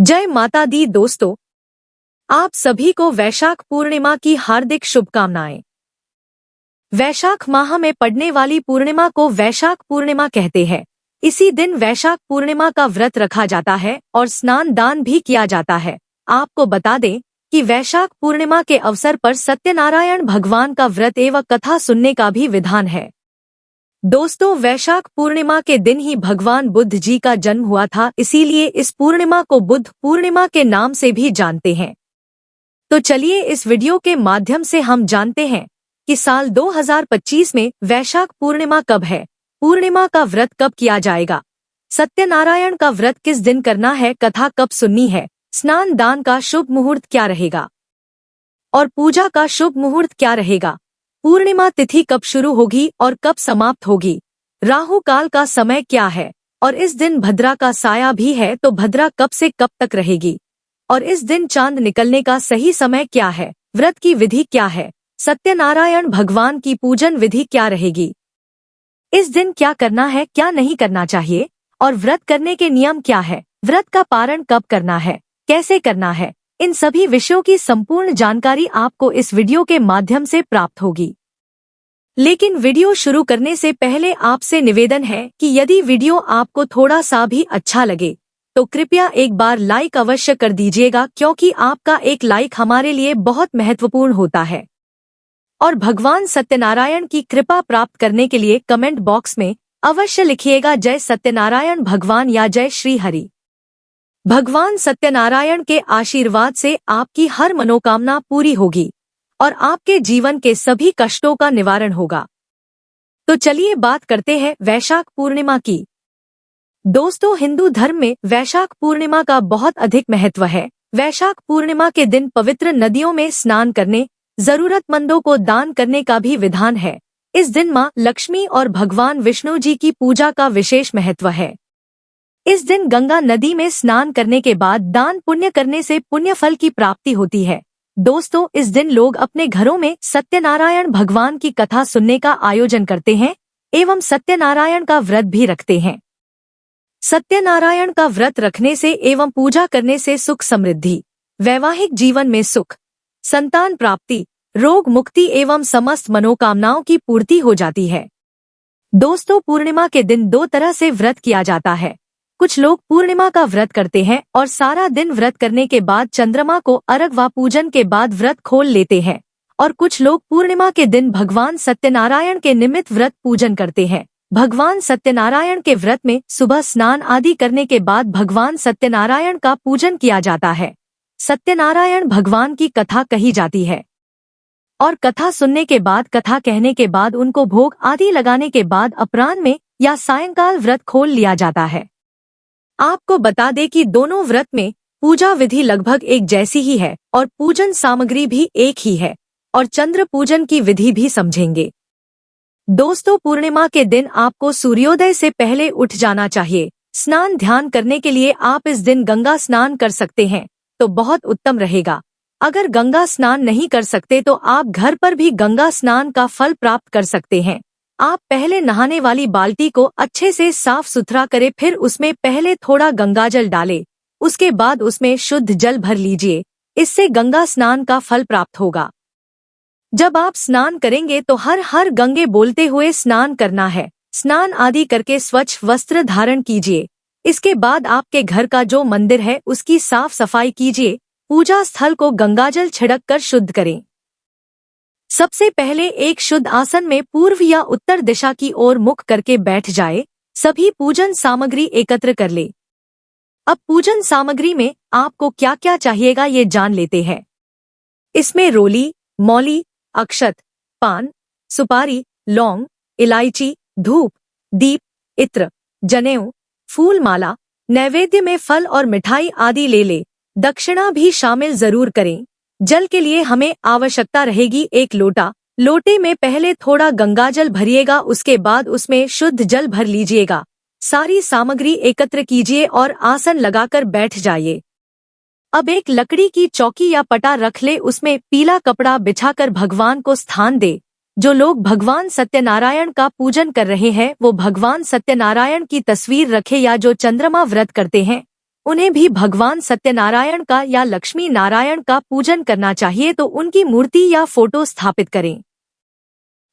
जय माता दी दोस्तों, आप सभी को वैशाख पूर्णिमा की हार्दिक शुभकामनाएं। वैशाख माह में पड़ने वाली पूर्णिमा को वैशाख पूर्णिमा कहते हैं। इसी दिन वैशाख पूर्णिमा का व्रत रखा जाता है और स्नान दान भी किया जाता है। आपको बता दें कि वैशाख पूर्णिमा के अवसर पर सत्यनारायण भगवान का व्रत एवं कथा सुनने का भी विधान है। दोस्तों, वैशाख पूर्णिमा के दिन ही भगवान बुद्ध जी का जन्म हुआ था, इसीलिए इस पूर्णिमा को बुद्ध पूर्णिमा के नाम से भी जानते हैं। तो चलिए इस वीडियो के माध्यम से हम जानते हैं कि साल 2025 में वैशाख पूर्णिमा कब है, पूर्णिमा का व्रत कब किया जाएगा, सत्यनारायण का व्रत किस दिन करना है, कथा कब सुननी है, स्नान दान का शुभ मुहूर्त क्या रहेगा और पूजा का शुभ मुहूर्त क्या रहेगा, पूर्णिमा तिथि कब शुरू होगी और कब समाप्त होगी, राहु काल का समय क्या है और इस दिन भद्रा का साया भी है तो भद्रा कब से कब तक रहेगी और इस दिन चांद निकलने का सही समय क्या है, व्रत की विधि क्या है, सत्यनारायण भगवान की पूजन विधि क्या रहेगी, इस दिन क्या करना है क्या नहीं करना चाहिए और व्रत करने के नियम क्या है, व्रत का पारण कब करना है, कैसे करना है, इन सभी विषयों की संपूर्ण जानकारी आपको इस वीडियो के माध्यम से प्राप्त होगी। लेकिन वीडियो शुरू करने से पहले आपसे निवेदन है कि यदि वीडियो आपको थोड़ा सा भी अच्छा लगे तो कृपया एक बार लाइक अवश्य कर दीजिएगा, क्योंकि आपका एक लाइक हमारे लिए बहुत महत्वपूर्ण होता है। और भगवान सत्यनारायण की कृपा प्राप्त करने के लिए कमेंट बॉक्स में अवश्य लिखिएगा जय सत्यनारायण भगवान या जय श्री हरि। भगवान सत्यनारायण के आशीर्वाद से आपकी हर मनोकामना पूरी होगी और आपके जीवन के सभी कष्टों का निवारण होगा। तो चलिए बात करते हैं वैशाख पूर्णिमा की। दोस्तों, हिंदू धर्म में वैशाख पूर्णिमा का बहुत अधिक महत्व है। वैशाख पूर्णिमा के दिन पवित्र नदियों में स्नान करने, जरूरतमंदों को दान करने का भी विधान है। इस दिन मां लक्ष्मी और भगवान विष्णु जी की पूजा का विशेष महत्व है। इस दिन गंगा नदी में स्नान करने के बाद दान पुण्य करने से पुण्य फल की प्राप्ति होती है। दोस्तों, इस दिन लोग अपने घरों में सत्यनारायण भगवान की कथा सुनने का आयोजन करते हैं एवं सत्यनारायण का व्रत भी रखते हैं। सत्यनारायण का व्रत रखने से एवं पूजा करने से सुख समृद्धि, वैवाहिक जीवन में सुख, संतान प्राप्ति, रोग मुक्ति एवं समस्त मनोकामनाओं की पूर्ति हो जाती है। दोस्तों, पूर्णिमा के दिन दो तरह से व्रत किया जाता है। कुछ लोग पूर्णिमा का व्रत करते हैं और सारा दिन व्रत करने के बाद चंद्रमा को अर्घ व पूजन के बाद व्रत खोल लेते हैं, और कुछ लोग पूर्णिमा के दिन भगवान सत्यनारायण के निमित्त व्रत पूजन करते हैं। भगवान सत्यनारायण के व्रत में सुबह स्नान आदि करने के बाद भगवान सत्यनारायण का पूजन किया जाता है। सत्यनारायण भगवान की कथा कही जाती है और कथा सुनने के बाद, कथा कहने के बाद उनको भोग आदि लगाने के बाद अपराह्न में या सायंकाल व्रत खोल लिया जाता है। आपको बता दें कि दोनों व्रत में पूजा विधि लगभग एक जैसी ही है और पूजन सामग्री भी एक ही है और चंद्र पूजन की विधि भी समझेंगे। दोस्तों, पूर्णिमा के दिन आपको सूर्योदय से पहले उठ जाना चाहिए। स्नान ध्यान करने के लिए आप इस दिन गंगा स्नान कर सकते हैं तो बहुत उत्तम रहेगा। अगर गंगा स्नान नहीं कर सकते तो आप घर पर भी गंगा स्नान का फल प्राप्त कर सकते हैं। आप पहले नहाने वाली बाल्टी को अच्छे से साफ सुथरा करें, फिर उसमें पहले थोड़ा गंगाजल डालें, उसके बाद उसमें शुद्ध जल भर लीजिए। इससे गंगा स्नान का फल प्राप्त होगा। जब आप स्नान करेंगे तो हर हर गंगे बोलते हुए स्नान करना है। स्नान आदि करके स्वच्छ वस्त्र धारण कीजिए। इसके बाद आपके घर का जो मंदिर है उसकी साफ सफाई कीजिए। पूजा स्थल को गंगाजल छिड़क कर शुद्ध करें। सबसे पहले एक शुद्ध आसन में पूर्व या उत्तर दिशा की ओर मुख करके बैठ जाए। सभी पूजन सामग्री एकत्र कर ले। अब पूजन सामग्री में आपको क्या क्या चाहिएगा ये जान लेते हैं। इसमें रोली, मौली, अक्षत, पान, सुपारी, लौंग, इलायची, धूप, दीप, इत्र, जनेऊ, फूल माला, नैवेद्य में फल और मिठाई आदि ले ले। दक्षिणा भी शामिल जरूर करें। जल के लिए हमें आवश्यकता रहेगी एक लोटा। लोटे में पहले थोड़ा गंगाजल भरिएगा, उसके बाद उसमें शुद्ध जल भर लीजिएगा। सारी सामग्री एकत्र कीजिए और आसन लगाकर बैठ जाइए। अब एक लकड़ी की चौकी या पटा रख ले, उसमें पीला कपड़ा बिछाकर भगवान को स्थान दे। जो लोग भगवान सत्यनारायण का पूजन कर रहे हैं वो भगवान सत्यनारायण की तस्वीर रखे या जो चंद्रमा व्रत करते हैं उन्हें भी भगवान सत्यनारायण का या लक्ष्मी नारायण का पूजन करना चाहिए तो उनकी मूर्ति या फोटो स्थापित करें।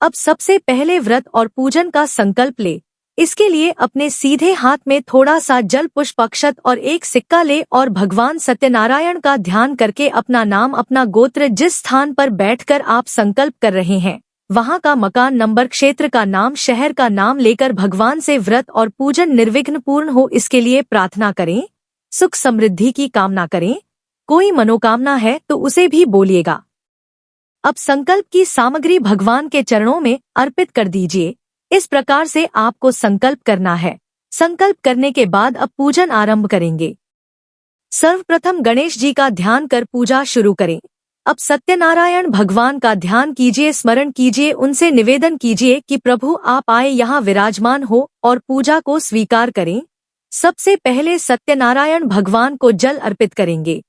अब सबसे पहले व्रत और पूजन का संकल्प ले। इसके लिए अपने सीधे हाथ में थोड़ा सा जल, पुष्प, अक्षत और एक सिक्का ले और भगवान सत्यनारायण का ध्यान करके अपना नाम, अपना गोत्र, जिस स्थान पर बैठकर आप संकल्प कर रहे हैं वहां का मकान नंबर, क्षेत्र का नाम, शहर का नाम लेकर भगवान से व्रत और पूजन निर्विघ्न पूर्ण हो इसके लिए प्रार्थना करें। सुख समृद्धि की कामना करें। कोई मनोकामना है तो उसे भी बोलिएगा। अब संकल्प की सामग्री भगवान के चरणों में अर्पित कर दीजिए। इस प्रकार से आपको संकल्प करना है। संकल्प करने के बाद अब पूजन आरंभ करेंगे। सर्वप्रथम गणेश जी का ध्यान कर पूजा शुरू करें। अब सत्यनारायण भगवान का ध्यान कीजिए, स्मरण कीजिए, उनसे निवेदन कीजिए कि प्रभु आप आए, यहाँ विराजमान हो और पूजा को स्वीकार करें। सबसे पहले सत्यनारायण भगवान को जल अर्पित करेंगे।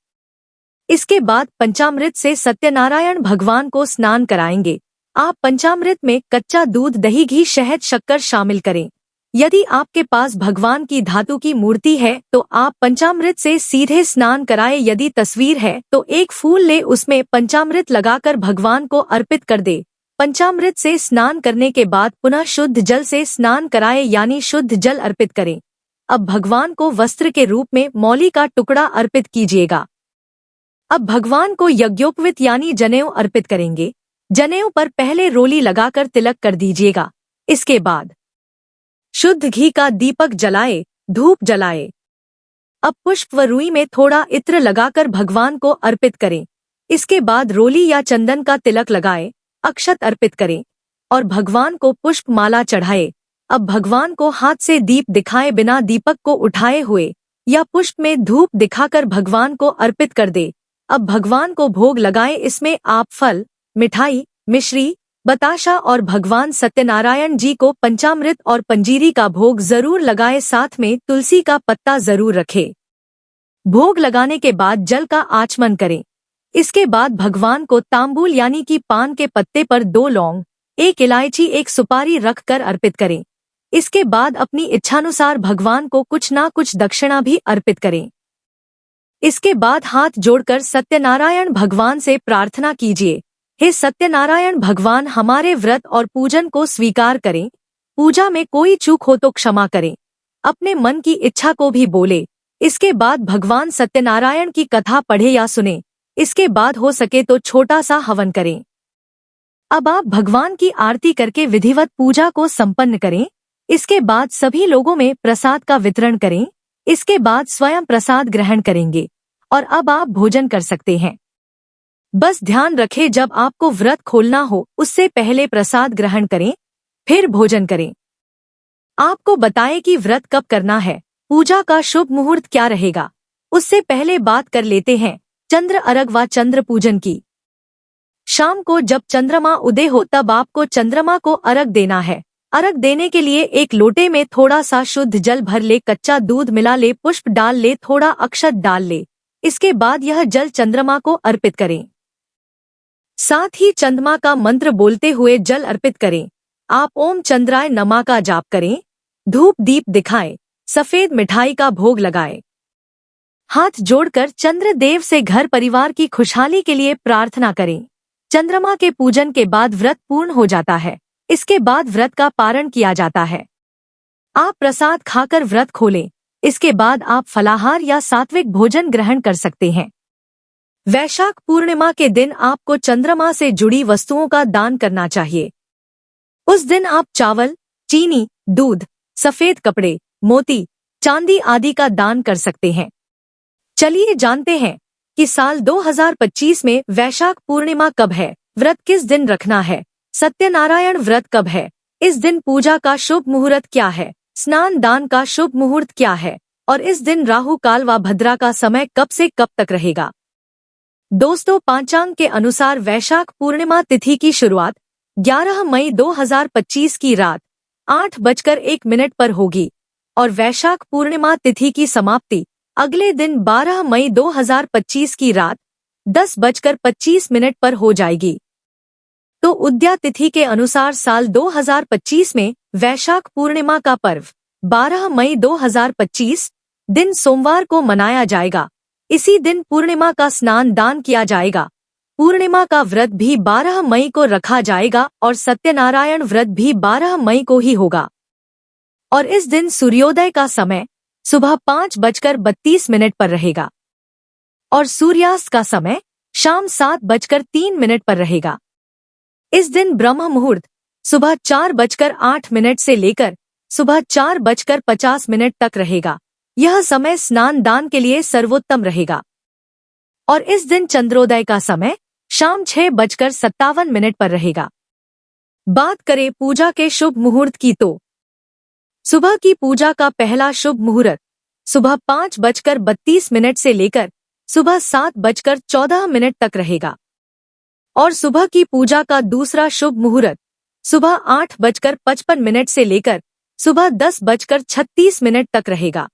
इसके बाद पंचामृत से सत्यनारायण भगवान को स्नान कराएंगे। आप पंचामृत में कच्चा दूध, दही, घी, शहद, शक्कर शामिल करें। यदि आपके पास भगवान की धातु की मूर्ति है तो आप पंचामृत से सीधे स्नान कराएं। यदि तस्वीर है तो एक फूल ले, उसमें पंचामृत लगाकर भगवान को अर्पित कर दे। पंचामृत से स्नान करने के बाद पुनः शुद्ध जल से स्नान कराएं, यानी शुद्ध जल अर्पित करें। अब भगवान को वस्त्र के रूप में मौली का टुकड़ा अर्पित कीजिएगा। अब भगवान को यज्ञोपवीत यानी जनेऊ अर्पित करेंगे। जनेऊ पर पहले रोली लगाकर तिलक कर दीजिएगा। इसके बाद शुद्ध घी का दीपक जलाए, धूप जलाए। अब पुष्प व रुई में थोड़ा इत्र लगाकर भगवान को अर्पित करें। इसके बाद रोली या चंदन का तिलक लगाए, अक्षत अर्पित करें और भगवान को पुष्प माला चढ़ाए। अब भगवान को हाथ से दीप दिखाए बिना दीपक को उठाए हुए या पुष्प में धूप दिखाकर भगवान को अर्पित कर दे। अब भगवान को भोग लगाए। इसमें आप फल, मिठाई, मिश्री, बताशा और भगवान सत्यनारायण जी को पंचामृत और पंजीरी का भोग जरूर लगाए। साथ में तुलसी का पत्ता जरूर रखें। भोग लगाने के बाद जल का आचमन करें। इसके बाद भगवान को तांबूल यानी कि पान के पत्ते पर 2 लौंग, 1 इलायची, 1 सुपारी रख कर अर्पित करें। इसके बाद अपनी इच्छानुसार भगवान को कुछ ना कुछ दक्षिणा भी अर्पित करें। इसके बाद हाथ जोड़कर सत्यनारायण भगवान से प्रार्थना कीजिए, हे सत्यनारायण भगवान, हमारे व्रत और पूजन को स्वीकार करें। पूजा में कोई चूक हो तो क्षमा करें। अपने मन की इच्छा को भी बोले। इसके बाद भगवान सत्यनारायण की कथा पढ़े या सुने। इसके बाद हो सके तो छोटा सा हवन करें। अब आप भगवान की आरती करके विधिवत पूजा को संपन्न करें। इसके बाद सभी लोगों में प्रसाद का वितरण करें। इसके बाद स्वयं प्रसाद ग्रहण करेंगे और अब आप भोजन कर सकते हैं। बस ध्यान रखें, जब आपको व्रत खोलना हो उससे पहले प्रसाद ग्रहण करें, फिर भोजन करें। आपको बताएं कि व्रत कब करना है, पूजा का शुभ मुहूर्त क्या रहेगा। उससे पहले बात कर लेते हैं चंद्र अर्घ व चंद्र पूजन की। शाम को जब चंद्रमा उदय हो तब आपको चंद्रमा को अर्घ देना है। अर्घ देने के लिए एक लोटे में थोड़ा सा शुद्ध जल भर ले, कच्चा दूध मिला ले, पुष्प डाल ले, थोड़ा अक्षत डाल ले। इसके बाद यह जल चंद्रमा को अर्पित करें। साथ ही चंद्रमा का मंत्र बोलते हुए जल अर्पित करें। आप ओम चंद्राय नमः का जाप करें। धूप दीप दिखाएं, सफेद मिठाई का भोग लगाएं। हाथ जोड़कर चंद्र देव से घर परिवार की खुशहाली के लिए प्रार्थना करें। चंद्रमा के पूजन के बाद व्रत पूर्ण हो जाता है। इसके बाद व्रत का पारण किया जाता है। आप प्रसाद खाकर व्रत खोलें। इसके बाद आप फलाहार या सात्विक भोजन ग्रहण कर सकते हैं। वैशाख पूर्णिमा के दिन आपको चंद्रमा से जुड़ी वस्तुओं का दान करना चाहिए। उस दिन आप चावल, चीनी, दूध, सफेद कपड़े, मोती, चांदी आदि का दान कर सकते हैं। चलिए जानते हैं कि साल 2025 में वैशाख पूर्णिमा कब है, व्रत किस दिन रखना है, सत्यनारायण व्रत कब है, इस दिन पूजा का शुभ मुहूर्त क्या है, स्नान दान का शुभ मुहूर्त क्या है और इस दिन राहु काल व भद्रा का समय कब से कब तक रहेगा। दोस्तों, पांचांग के अनुसार वैशाख पूर्णिमा तिथि की शुरुआत 11 मई 2025 की रात 8:01 पर होगी और वैशाख पूर्णिमा तिथि की समाप्ति अगले दिन 12 मई 2025 की रात 10:25 पर हो जाएगी। तो उदया तिथि के अनुसार साल 2025 में वैशाख पूर्णिमा का पर्व 12 मई 2025 दिन सोमवार को मनाया जाएगा। इसी दिन पूर्णिमा का स्नान दान किया जाएगा। पूर्णिमा का व्रत भी 12 मई को रखा जाएगा और सत्यनारायण व्रत भी 12 मई को ही होगा। और इस दिन सूर्योदय का समय सुबह 5:32 पर रहेगा और सूर्यास्त का समय शाम 7:03 पर रहेगा। इस दिन ब्रह्म मुहूर्त सुबह 4:08 से लेकर सुबह 4:50 तक रहेगा। यह समय स्नान दान के लिए सर्वोत्तम रहेगा। और इस दिन चंद्रोदय का समय शाम 6:57 पर रहेगा। बात करें पूजा के शुभ मुहूर्त की तो सुबह की पूजा का पहला शुभ मुहूर्त सुबह 5:32 से लेकर सुबह 7:14 तक रहेगा और सुबह की पूजा का दूसरा शुभ मुहूर्त सुबह 8:55 से लेकर सुबह 10:36 तक रहेगा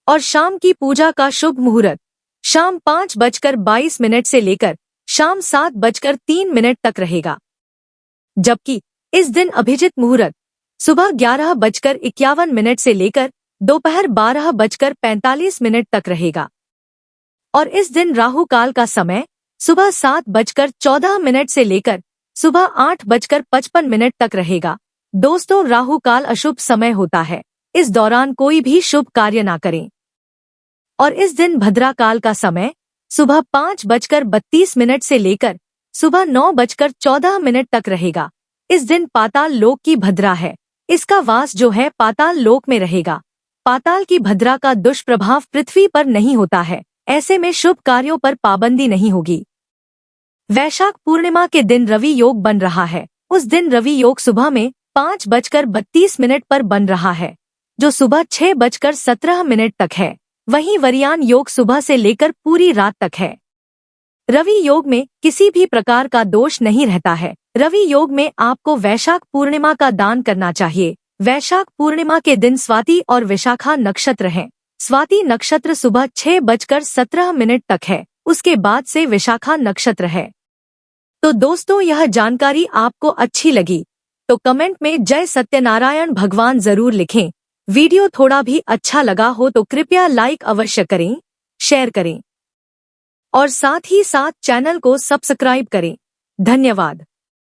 और शाम की पूजा का शुभ मुहूर्त शाम 5:22 से लेकर शाम 7:03 तक रहेगा। जबकि इस दिन अभिजित मुहूर्त सुबह 11:51 से लेकर दोपहर 12:45 तक रहेगा और इस दिन राहु काल का समय सुबह 7:14 से लेकर सुबह 8:55 तक रहेगा। दोस्तों, राहु काल अशुभ समय होता है, इस दौरान कोई भी शुभ कार्य ना करें। और इस दिन भद्रा काल का समय सुबह 5:32 से लेकर सुबह 9:14 तक रहेगा। इस दिन पाताल लोक की भद्रा है, इसका वास जो है पाताल लोक में रहेगा। पाताल की भद्रा का दुष्प्रभाव पृथ्वी पर नहीं होता है, ऐसे में शुभ कार्यों पर पाबंदी नहीं होगी। वैशाख पूर्णिमा के दिन रवि योग बन रहा है। उस दिन रवि योग सुबह में 5:32 पर बन रहा है, जो सुबह 6:17 तक है। वहीं वरियान योग सुबह से लेकर पूरी रात तक है। रवि योग में किसी भी प्रकार का दोष नहीं रहता है। रवि योग में आपको वैशाख पूर्णिमा का दान करना चाहिए। वैशाख पूर्णिमा के दिन स्वाति और विशाखा नक्षत्र हैं। स्वाति नक्षत्र सुबह 6:17 तक है, उसके बाद से विशाखा नक्षत्र है। तो दोस्तों, यह जानकारी आपको अच्छी लगी तो कमेंट में जय सत्यनारायण भगवान जरूर लिखें। वीडियो थोड़ा भी अच्छा लगा हो तो कृपया लाइक अवश्य करें, शेयर करें और साथ ही साथ चैनल को सब्सक्राइब करें। धन्यवाद।